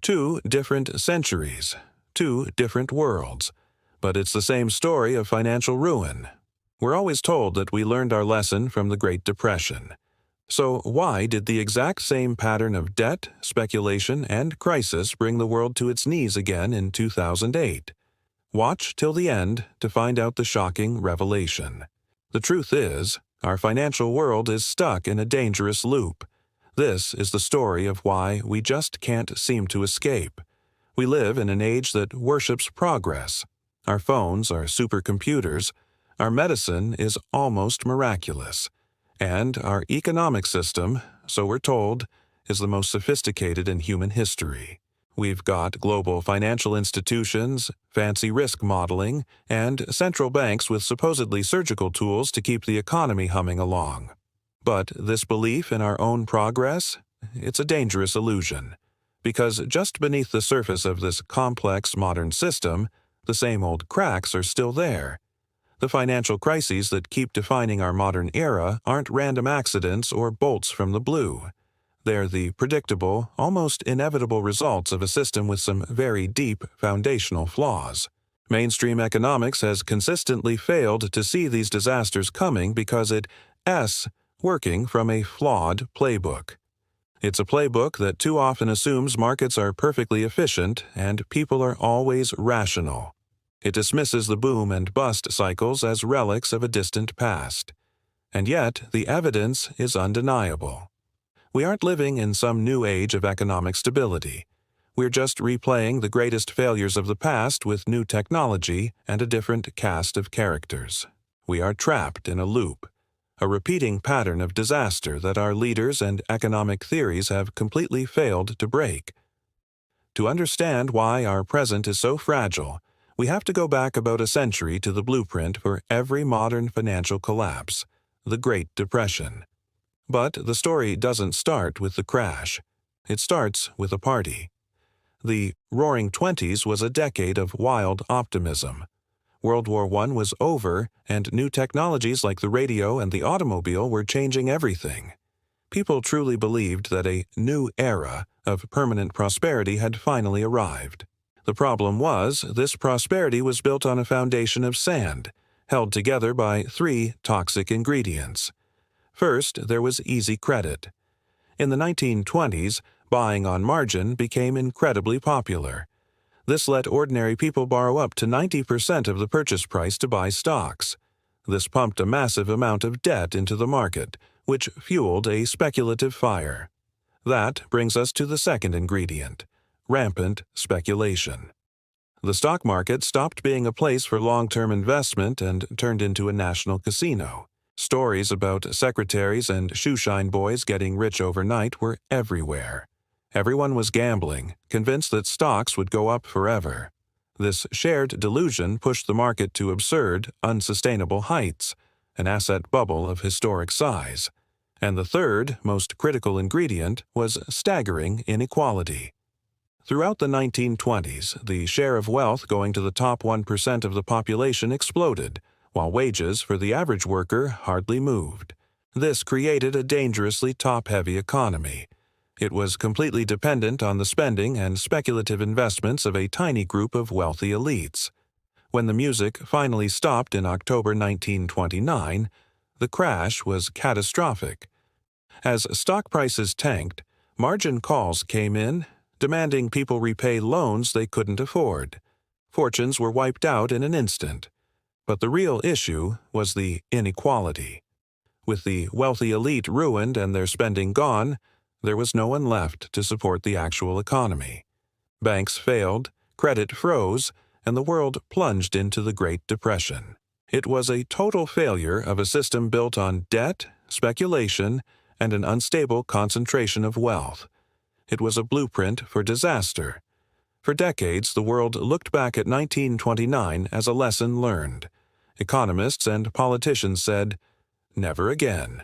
Two different centuries, two different worlds, but it's the same story of financial ruin. We're always told that we learned our lesson from the Great Depression. So why did the exact same pattern of debt, speculation, and crisis bring the world to its knees again in 2008? Watch till the end to find out the shocking revelation. The truth is, our financial world is stuck in a dangerous loop. This is the story of why we just can't seem to escape. We live in an age that worships progress. Our phones are supercomputers. Our medicine is almost miraculous. And our economic system, so we're told, is the most sophisticated in human history. We've got global financial institutions, fancy risk modeling, and central banks with supposedly surgical tools to keep the economy humming along. But this belief in our own progress, it's a dangerous illusion, because just beneath the surface of this complex modern system, the same old cracks are still there. The financial crises that keep defining our modern era aren't random accidents or bolts from the blue. They're the predictable, almost inevitable results of a system with some very deep foundational flaws. Mainstream economics has consistently failed to see these disasters coming because it's working from a flawed playbook. It's a playbook that too often assumes markets are perfectly efficient and people are always rational. It dismisses the boom and bust cycles as relics of a distant past. And yet, the evidence is undeniable. We aren't living in some new age of economic stability. We're just replaying the greatest failures of the past with new technology and a different cast of characters. We are trapped in a loop, a repeating pattern of disaster that our leaders and economic theories have completely failed to break. To understand why our present is so fragile, we have to go back about a century to the blueprint for every modern financial collapse, the Great Depression. But the story doesn't start with the crash. It starts with a party. The Roaring Twenties was a decade of wild optimism. World War I was over, and new technologies like the radio and the automobile were changing everything. People truly believed that a new era of permanent prosperity had finally arrived. The problem was, this prosperity was built on a foundation of sand, held together by three toxic ingredients. First, there was easy credit. In the 1920s, buying on margin became incredibly popular. This let ordinary people borrow up to 90% of the purchase price to buy stocks. This pumped a massive amount of debt into the market, which fueled a speculative fire. That brings us to the second ingredient: rampant speculation. The stock market stopped being a place for long-term investment and turned into a national casino. Stories about secretaries and shoeshine boys getting rich overnight were everywhere. Everyone was gambling, convinced that stocks would go up forever. This shared delusion pushed the market to absurd, unsustainable heights, an asset bubble of historic size. And the third, most critical ingredient was staggering inequality. Throughout the 1920s, the share of wealth going to the top 1% of the population exploded, while wages for the average worker hardly moved. This created a dangerously top-heavy economy. It was completely dependent on the spending and speculative investments of a tiny group of wealthy elites. When the music finally stopped in October 1929, the crash was catastrophic. As stock prices tanked, margin calls came in, demanding people repay loans they couldn't afford. Fortunes were wiped out in an instant. But the real issue was the inequality. With the wealthy elite ruined and their spending gone, there was no one left to support the actual economy. Banks failed, credit froze, and the world plunged into the Great Depression. It was a total failure of a system built on debt, speculation, and an unstable concentration of wealth. It was a blueprint for disaster. For decades, the world looked back at 1929 as a lesson learned. Economists and politicians said, "Never again."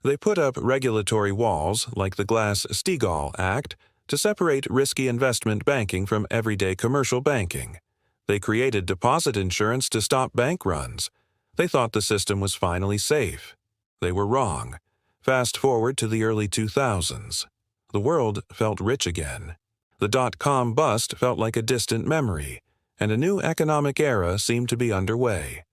They put up regulatory walls, like the Glass-Steagall Act, to separate risky investment banking from everyday commercial banking. They created deposit insurance to stop bank runs. They thought the system was finally safe. They were wrong. Fast forward to the early 2000s. The world felt rich again. The dot-com bust felt like a distant memory, and a new economic era seemed to be underway.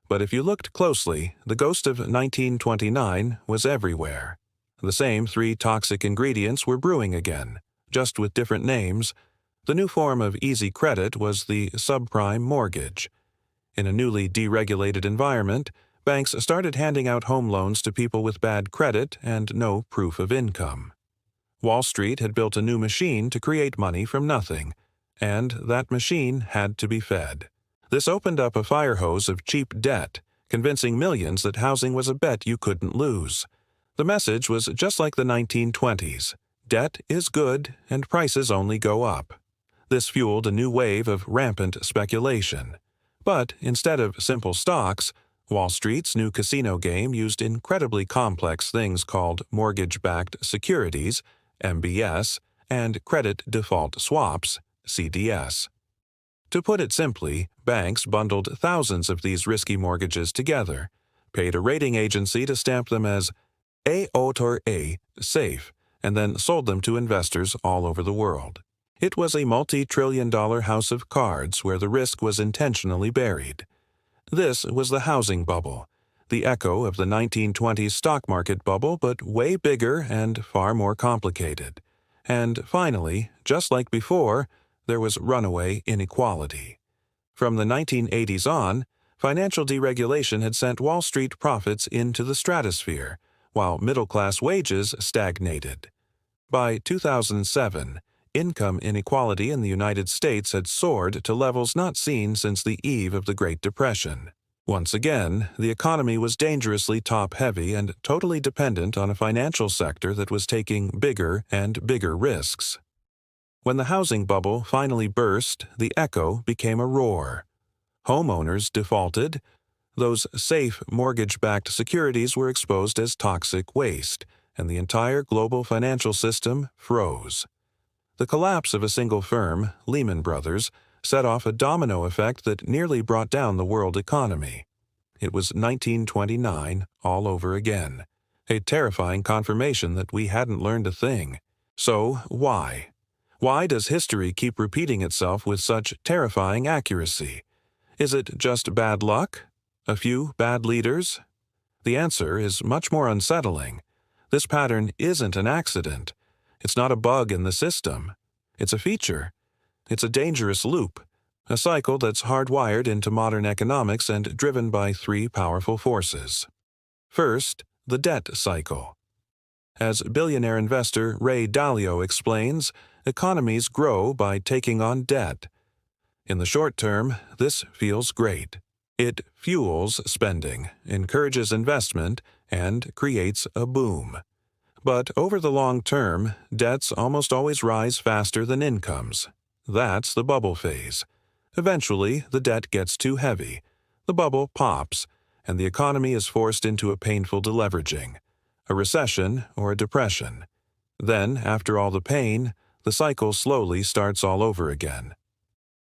But if you looked closely, the ghost of 1929 was everywhere. The same three toxic ingredients were brewing again, just with different names. The new form of easy credit was the subprime mortgage. In a newly deregulated environment, banks started handing out home loans to people with bad credit and no proof of income. Wall Street had built a new machine to create money from nothing, and that machine had to be fed. This opened up a fire hose of cheap debt, convincing millions that housing was a bet you couldn't lose. The message was just like the 1920s. Debt is good, and prices only go up. This fueled a new wave of rampant speculation. But instead of simple stocks, Wall Street's new casino game used incredibly complex things called mortgage-backed securities, MBS, and credit default swaps, CDS. To put it simply, banks bundled thousands of these risky mortgages together, paid a rating agency to stamp them as A or A, safe, and then sold them to investors all over the world. It was a multi-trillion-dollar house of cards where the risk was intentionally buried. This was the housing bubble, the echo of the 1920s stock market bubble, but way bigger and far more complicated. And finally, just like before, there was runaway inequality. From the 1980s on, financial deregulation had sent Wall Street profits into the stratosphere, while middle-class wages stagnated. By 2007, income inequality in the United States had soared to levels not seen since the eve of the Great Depression. Once again, the economy was dangerously top-heavy and totally dependent on a financial sector that was taking bigger and bigger risks. When the housing bubble finally burst, the echo became a roar. Homeowners defaulted. Those safe mortgage-backed securities were exposed as toxic waste, and the entire global financial system froze. The collapse of a single firm, Lehman Brothers, set off a domino effect that nearly brought down the world economy. It was 1929 all over again, a terrifying confirmation that we hadn't learned a thing. So why? Why does history keep repeating itself with such terrifying accuracy? Is it just bad luck? A few bad leaders? The answer is much more unsettling. This pattern isn't an accident. It's not a bug in the system. It's a feature. It's a dangerous loop, a cycle that's hardwired into modern economics and driven by three powerful forces. First, the debt cycle. As billionaire investor Ray Dalio explains, economies grow by taking on debt. In the short term, this feels great. It fuels spending, encourages investment, and creates a boom. But over the long term, debts almost always rise faster than incomes. That's the bubble phase. Eventually, the debt gets too heavy, the bubble pops, and the economy is forced into a painful deleveraging, a recession or a depression. Then, after all the pain, the cycle slowly starts all over again.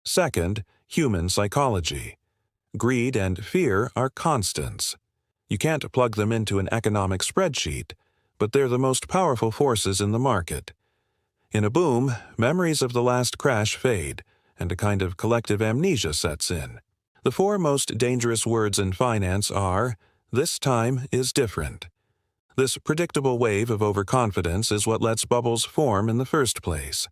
Second, human psychology. Greed and fear are constants. You can't plug them into an economic spreadsheet, but they're the most powerful forces in the market. In a boom, memories of the last crash fade, and a kind of collective amnesia sets in. The four most dangerous words in finance are, "This time is different." This predictable wave of overconfidence is what lets bubbles form in the first place.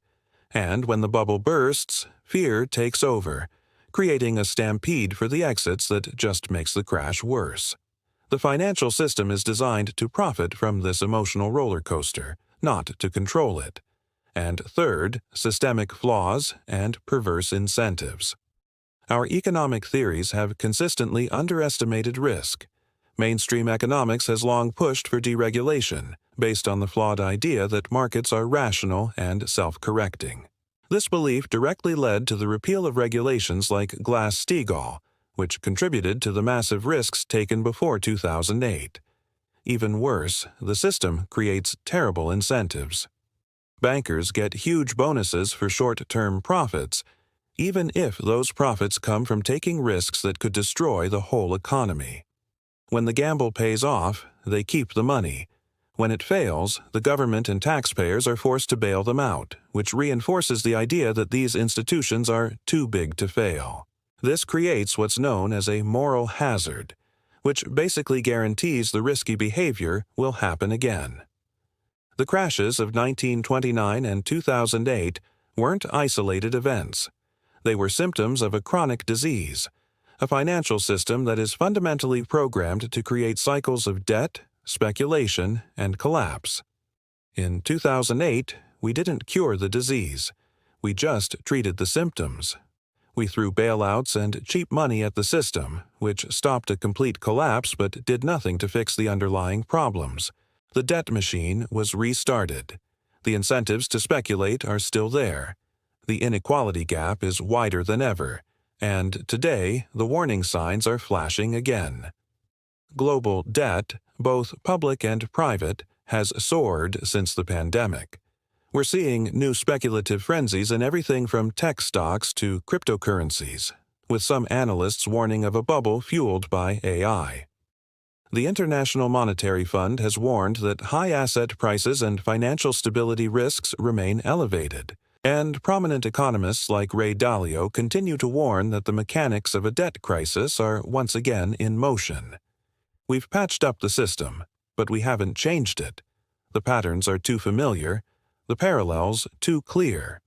And when the bubble bursts, fear takes over, creating a stampede for the exits that just makes the crash worse. The financial system is designed to profit from this emotional roller coaster, not to control it. And third, systemic flaws and perverse incentives. Our economic theories have consistently underestimated risk. Mainstream economics has long pushed for deregulation, based on the flawed idea that markets are rational and self-correcting. This belief directly led to the repeal of regulations like Glass-Steagall, which contributed to the massive risks taken before 2008. Even worse, the system creates terrible incentives. Bankers get huge bonuses for short-term profits, even if those profits come from taking risks that could destroy the whole economy. When the gamble pays off, they keep the money. When it fails, the government and taxpayers are forced to bail them out, which reinforces the idea that these institutions are too big to fail. This creates what's known as a moral hazard, which basically guarantees the risky behavior will happen again. The crashes of 1929 and 2008 weren't isolated events. They were symptoms of a chronic disease, a financial system that is fundamentally programmed to create cycles of debt, speculation, and collapse. In 2008, we didn't cure the disease. We just treated the symptoms. We threw bailouts and cheap money at the system, which stopped a complete collapse but did nothing to fix the underlying problems. The debt machine was restarted. The incentives to speculate are still there. The inequality gap is wider than ever, and today the warning signs are flashing again. Global debt, both public and private, has soared since the pandemic. We're seeing new speculative frenzies in everything from tech stocks to cryptocurrencies, with some analysts warning of a bubble fueled by AI. The International Monetary Fund has warned that high asset prices and financial stability risks remain elevated, and prominent economists like Ray Dalio continue to warn that the mechanics of a debt crisis are once again in motion. We've patched up the system, but we haven't changed it. The patterns are too familiar, the parallels too clear.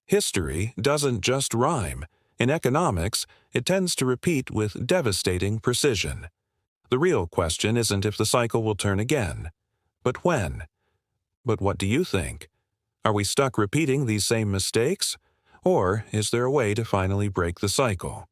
History doesn't just rhyme. In economics, it tends to repeat with devastating precision. The real question isn't if the cycle will turn again, but when. But what do you think? Are we stuck repeating these same mistakes? Or is there a way to finally break the cycle?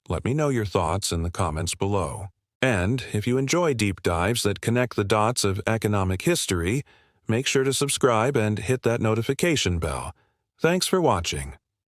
Let me know your thoughts in the comments below. And if you enjoy deep dives that connect the dots of economic history, make sure to subscribe and hit that notification bell. Thanks for watching.